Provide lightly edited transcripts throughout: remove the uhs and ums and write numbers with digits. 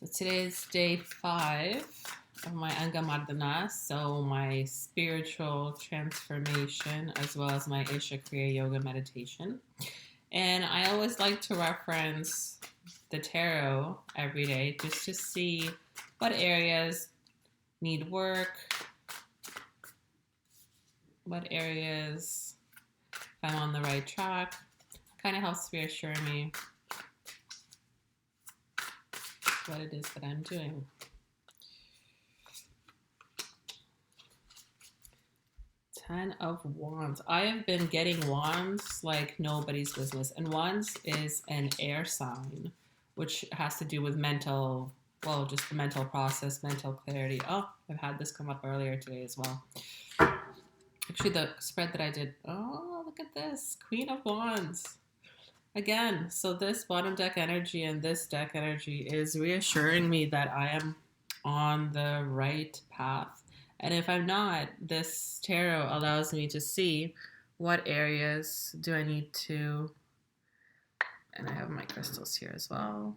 So today is day 5 of my Angamardana, so my spiritual transformation as well as my Isha Kriya Yoga meditation. And I always like to reference the tarot every day just to see what areas need work, what areas, if I'm on the right track. Kind of helps reassure me what it is that I'm doing. Ten of Wands. I have been getting Wands like nobody's business. And Wands is an air sign, which has to do with mental, well, just the mental process, mental clarity. Oh, I've had this come up earlier today as well. Actually, the spread that I did, oh, look at this. Queen of Wands. Again, so this bottom deck energy and this deck energy is reassuring me that I am on the right path. And if I'm not, this tarot allows me to see what areas do I need to, and I have my crystals here as well.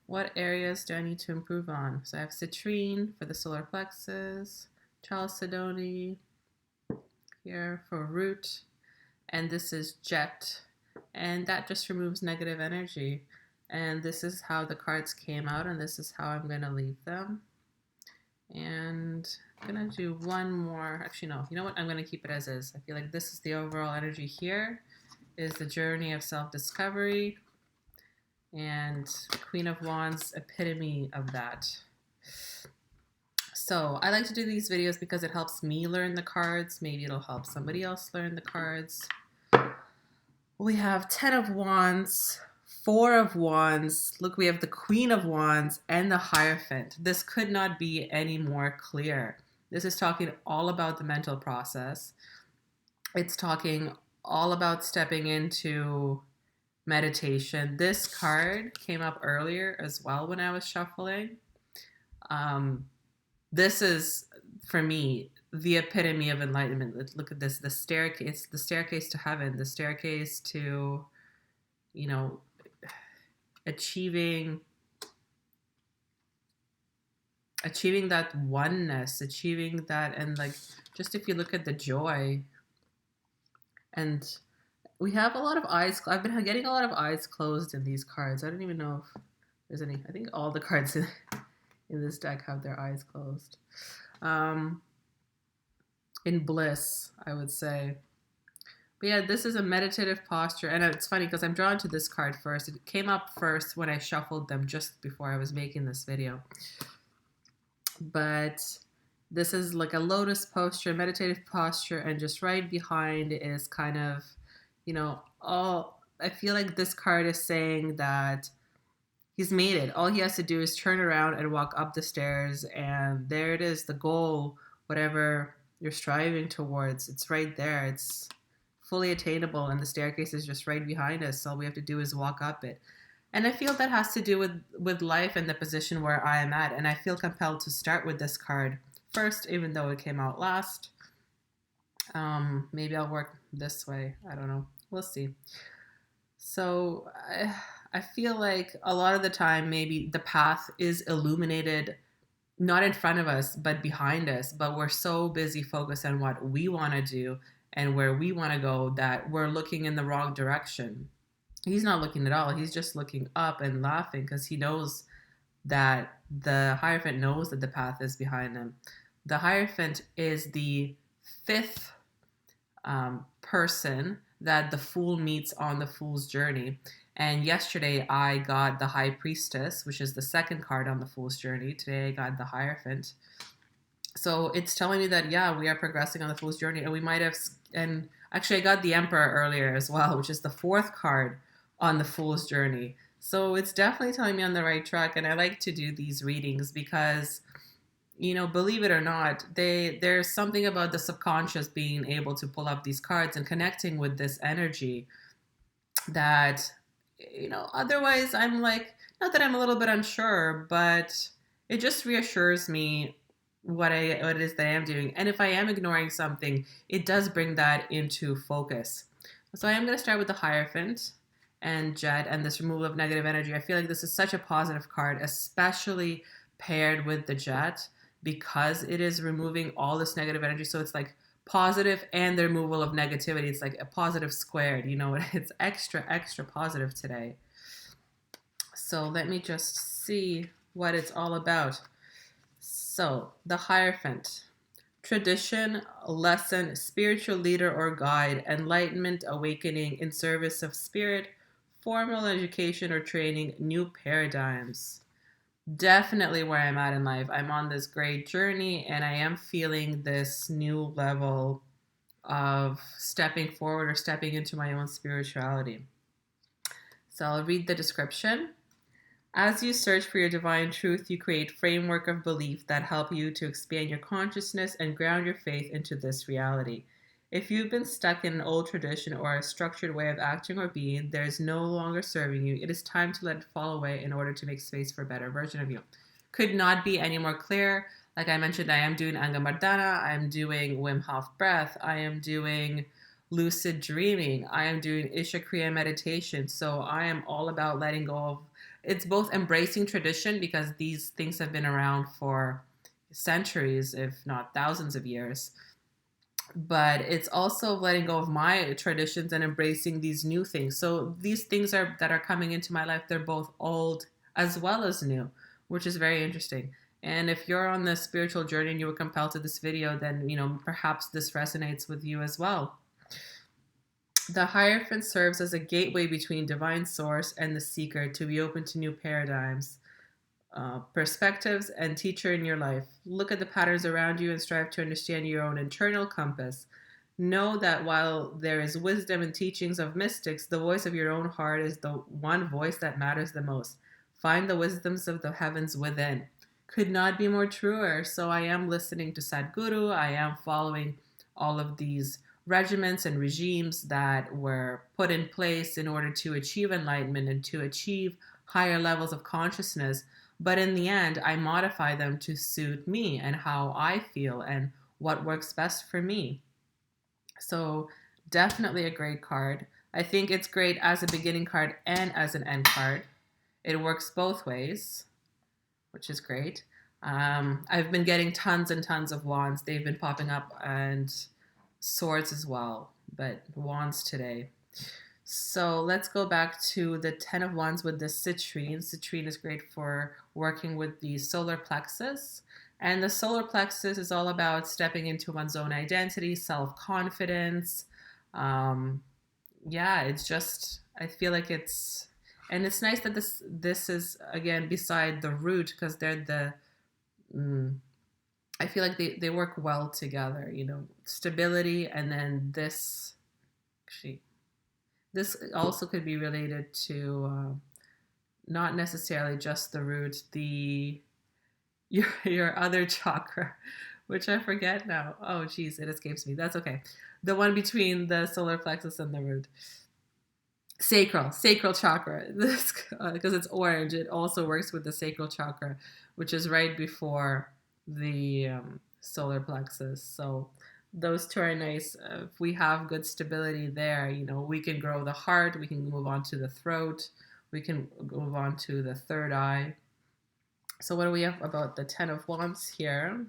What areas do I need to improve on? So I have citrine for the solar plexus, chalcedony here for root, and this is jet. And that just removes negative energy. And this is how the cards came out, and this is how I'm going to leave them. And I'm going to do one more. Actually, no. You know what? I'm going to keep it as is. I feel like this is the overall energy here, is the journey of self-discovery. And Queen of Wands, epitome of that. So I like to do these videos because it helps me learn the cards. Maybe it'll help somebody else learn the cards. We have 10 of Wands, 4 of Wands. Look, we have the Queen of Wands and the Hierophant. This could not be any more clear. This is talking all about the mental process. It's talking all about stepping into meditation. This card came up earlier as well when I was shuffling. This is, for me, the epitome of enlightenment. Look at this, the staircase to heaven, the staircase to, achieving that oneness, achieving that. And like, just if you look at the joy, and we have a lot of eyes. I've been getting a lot of eyes closed in these cards. I don't even know if there's any. I think all the cards in this deck have their eyes closed. In bliss, I would say. But yeah, this is a meditative posture. And it's funny because I'm drawn to this card first. It came up first when I shuffled them just before I was making this video. But this is like a lotus posture, meditative posture, and just right behind is kind of, I feel like this card is saying that he's made it. All he has to do is turn around and walk up the stairs, and there it is, the goal, whatever you're striving towards. It's right there. It's fully attainable, and the staircase is just right behind us. So all we have to do is walk up it. And I feel that has to do with life and the position where I am at. And I feel compelled to start with this card first, even though it came out last. Maybe I'll work this way. I don't know. We'll see. So I feel like a lot of the time, maybe the path is illuminated not in front of us, but behind us. But we're so busy focused on what we want to do and where we want to go that we're looking in the wrong direction. He's not looking at all. He's just looking up and laughing because he knows that the Hierophant knows that the path is behind him. The Hierophant is the 5th person that the Fool meets on the Fool's journey. And yesterday I got the High Priestess, which is the 2nd card on the Fool's journey. Today I got the Hierophant. So it's telling me that, yeah, we are progressing on the Fool's journey. And we might have, and actually I got the Emperor earlier as well, which is the 4th card on the Fool's journey. So it's definitely telling me on the right track. And I like to do these readings because, believe it or not, there's something about the subconscious being able to pull up these cards and connecting with this energy that, otherwise I'm like, not that I'm a little bit unsure, but it just reassures me what it is that I am doing. And if I am ignoring something, it does bring that into focus. So I am going to start with the Hierophant. and Jet and this removal of negative energy. I feel like this is such a positive card, especially paired with the Jet, because it is removing all this negative energy. So it's like positive and the removal of negativity. It's like a positive squared, you know, it's extra, extra positive today. So let me just see what it's all about. So the Hierophant. Tradition, lesson, spiritual leader or guide, enlightenment, awakening, in service of spirit, formal education or training, new paradigms. Definitely where I'm at in life. I'm on this great journey and I am feeling this new level of stepping forward or stepping into my own spirituality. So I'll read the description. As you search for your divine truth, you create framework of belief that help you to expand your consciousness and ground your faith into this reality. If you've been stuck in an old tradition or a structured way of acting or being that is no longer serving you, it is time to let it fall away in order to make space for a better version of you. Could not be any more clear. Like I mentioned, I am doing Angamardana, I am doing Wim Hof breath, I am doing lucid dreaming, I am doing Isha Kriya meditation. So I am all about letting go of, it's both embracing tradition because these things have been around for centuries, if not thousands of years. But it's also letting go of my traditions and embracing these new things. So these things that are coming into my life, they're both old as well as new, which is very interesting. And if you're on the spiritual journey and you were compelled to this video, then perhaps this resonates with you as well. The Hierophant serves as a gateway between divine source and the seeker to be open to new paradigms, perspectives, and teacher in your life. Look at the patterns around you and strive to understand your own internal compass. Know that while there is wisdom and teachings of mystics, the voice of your own heart is the one voice that matters the most. Find the wisdoms of the heavens within. Could not be more truer. So I am listening to Sadhguru. I am following all of these regiments and regimes that were put in place in order to achieve enlightenment and to achieve higher levels of consciousness. But in the end, I modify them to suit me and how I feel and what works best for me. So definitely a great card. I think it's great as a beginning card and as an end card. It works both ways, which is great. I've been getting tons and tons of wands. They've been popping up, and swords as well, but wands today. So let's go back to the 10 of Wands with the citrine. Citrine is great for working with the solar plexus. And the solar plexus is all about stepping into one's own identity, self-confidence. It's just, I feel like it's, and it's nice that this is, again, beside the root, because they're the, I feel like they work well together, stability, and then this, actually, this also could be related to not necessarily just the root, your other chakra, which I forget now. Oh, geez, it escapes me. That's okay. The one between the solar plexus and the root. Sacral chakra. This, because it's orange, it also works with the sacral chakra, which is right before the solar plexus. So those two are nice. If we have good stability there, we can grow the heart, we can move on to the throat, we can move on to the third eye. So what do we have about the 10 of Wands here?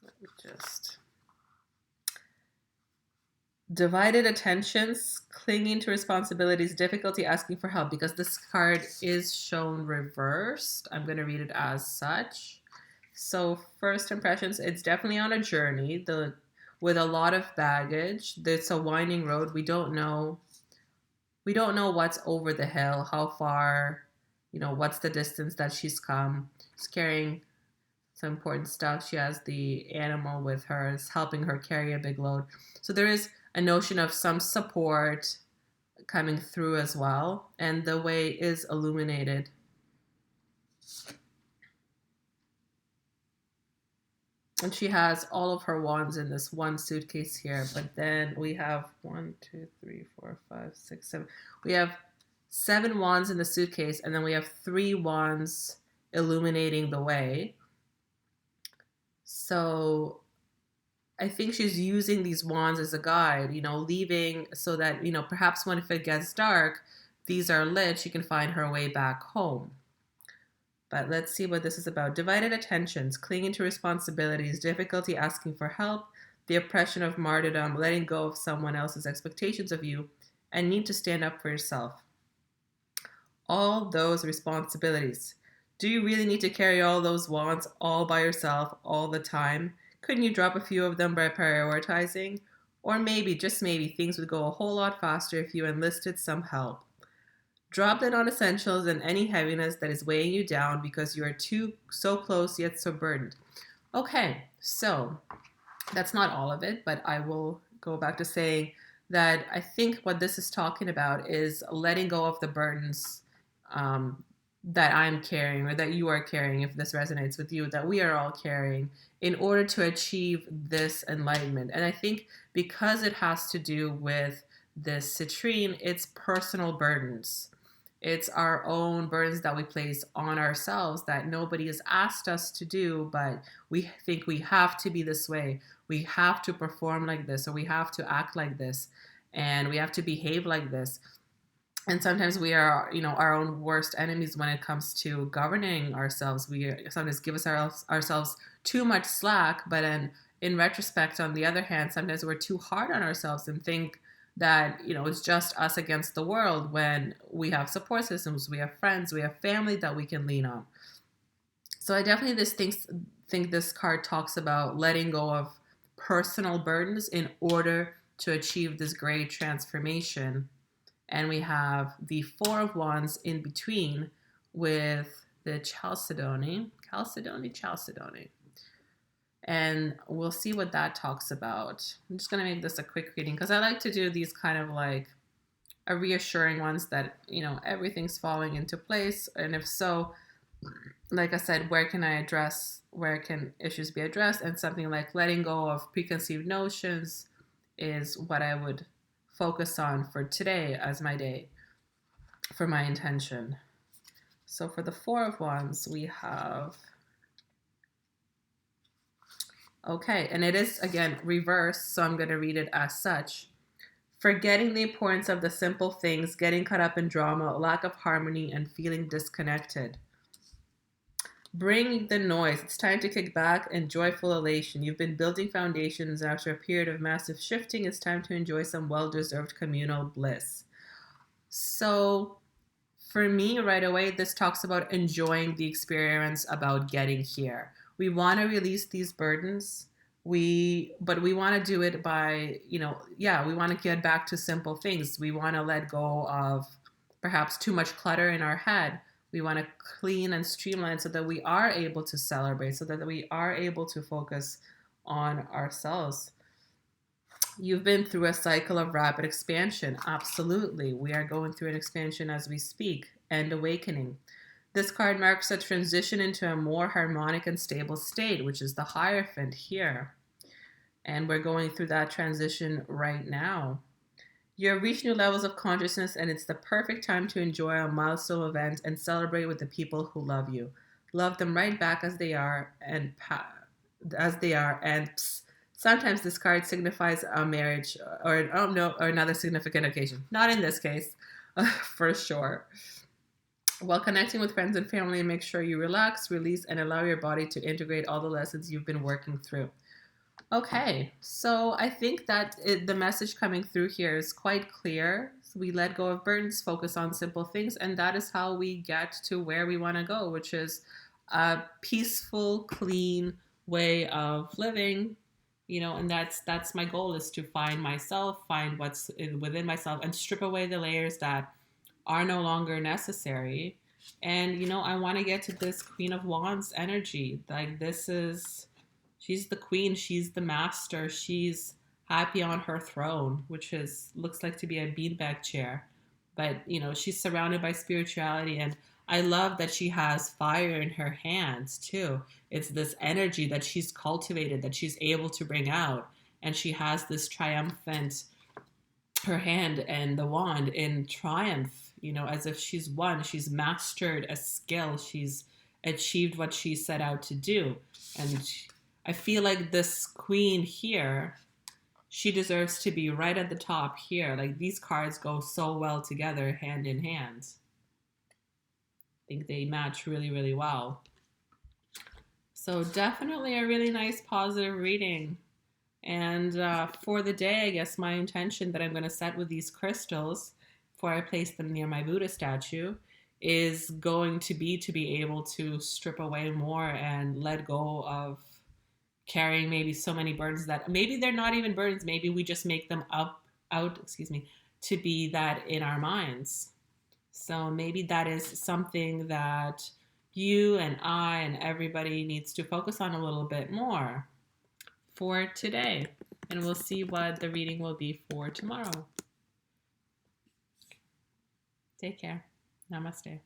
Let me just... Divided attentions, clinging to responsibilities, difficulty asking for help, because this card is shown reversed. I'm going to read it as such. So first impressions, it's definitely on a journey with a lot of baggage. It's a winding road. We don't know what's over the hill, how far, what's the distance that she's come. She's carrying some important stuff. She has the animal with her, it's helping her carry a big load. So there is a notion of some support coming through as well, and the way is illuminated. And she has all of her wands in this one suitcase here, but then we have 1, 2, 3, 4, 5, 6, 7. We have 7 wands in the suitcase, and then we have 3 wands illuminating the way. So I think she's using these wands as a guide, leaving so that, perhaps when if it gets dark, these are lit, she can find her way back home. But let's see what this is about. Divided attentions, clinging to responsibilities, difficulty asking for help, the oppression of martyrdom, letting go of someone else's expectations of you, and need to stand up for yourself. All those responsibilities. Do you really need to carry all those wants all by yourself all the time? Couldn't you drop a few of them by prioritizing? Or maybe, just maybe, things would go a whole lot faster if you enlisted some help. Drop the non essentials and any heaviness that is weighing you down because you are too so close yet so burdened. Okay, so that's not all of it, but I will go back to saying that I think what this is talking about is letting go of the burdens that I'm carrying or that you are carrying, if this resonates with you, that we are all carrying in order to achieve this enlightenment. And I think because it has to do with this citrine, it's personal burdens. It's our own burdens that we place on ourselves that nobody has asked us to do, but we think we have to be this way. We have to perform like this, or we have to act like this, and we have to behave like this. And sometimes we are, our own worst enemies when it comes to governing ourselves. We sometimes give ourselves too much slack, but then in retrospect, on the other hand, sometimes we're too hard on ourselves and think that it's just us against the world when we have support systems, we have friends, we have family that we can lean on. So I definitely think this card talks about letting go of personal burdens in order to achieve this great transformation. And we have the Four of Wands in between with the Chalcedony. And we'll see what that talks about. I'm just going to make this a quick reading because I like to do these kind of like a reassuring ones that, everything's falling into place. And if so, like I said, where can issues be addressed? And something like letting go of preconceived notions is what I would focus on for today as my day, for my intention. So for the Four of Wands, we have... Okay, and it is, again, reversed, so I'm going to read it as such. Forgetting the importance of the simple things, getting caught up in drama, lack of harmony, and feeling disconnected. Bring the noise. It's time to kick back and joyful elation. You've been building foundations, and after a period of massive shifting, it's time to enjoy some well-deserved communal bliss. So for me, right away, this talks about enjoying the experience, about getting here. We want to release these burdens. But we want to do it by, we want to get back to simple things. We want to let go of perhaps too much clutter in our head. We want to clean and streamline so that we are able to celebrate, so that we are able to focus on ourselves. You've been through a cycle of rapid expansion. Absolutely. We are going through an expansion as we speak, and awakening. This card marks a transition into a more harmonic and stable state, which is the Hierophant here. And we're going through that transition right now. You've reached new levels of consciousness, and it's the perfect time to enjoy a milestone event and celebrate with the people who love you. Love them right back as they are, and sometimes this card signifies a marriage or another significant occasion. Not in this case, for sure. While connecting with friends and family, make sure you relax, release, and allow your body to integrate all the lessons you've been working through. Okay, so I think that the message coming through here is quite clear. So we let go of burdens, focus on simple things, and that is how we get to where we want to go, which is a peaceful, clean way of living. And that's my goal, is to find myself, find what's within myself, and strip away the layers that are no longer necessary. And I want to get to this Queen of Wands energy. Like, she's the queen, she's the master, she's happy on her throne, which looks like to be a beanbag chair. But she's surrounded by spirituality, and I love that she has fire in her hands too. It's this energy that she's cultivated, that she's able to bring out, and she has this triumphant, her hand and the wand in triumph, as if she's won, she's mastered a skill, she's achieved what she set out to do. And I feel like this queen here, she deserves to be right at the top here. Like these cards go so well together, hand in hand. I think they match really, really well. So definitely a really nice positive reading. And for the day, I guess my intention that I'm going to set with these crystals before I place them near my Buddha statue is going to be able to strip away more and let go of carrying maybe so many burdens that maybe they're not even burdens. Maybe we just make them to be that in our minds. So maybe that is something that you and I and everybody needs to focus on a little bit more for today. And we'll see what the reading will be for tomorrow. Take care. Namaste.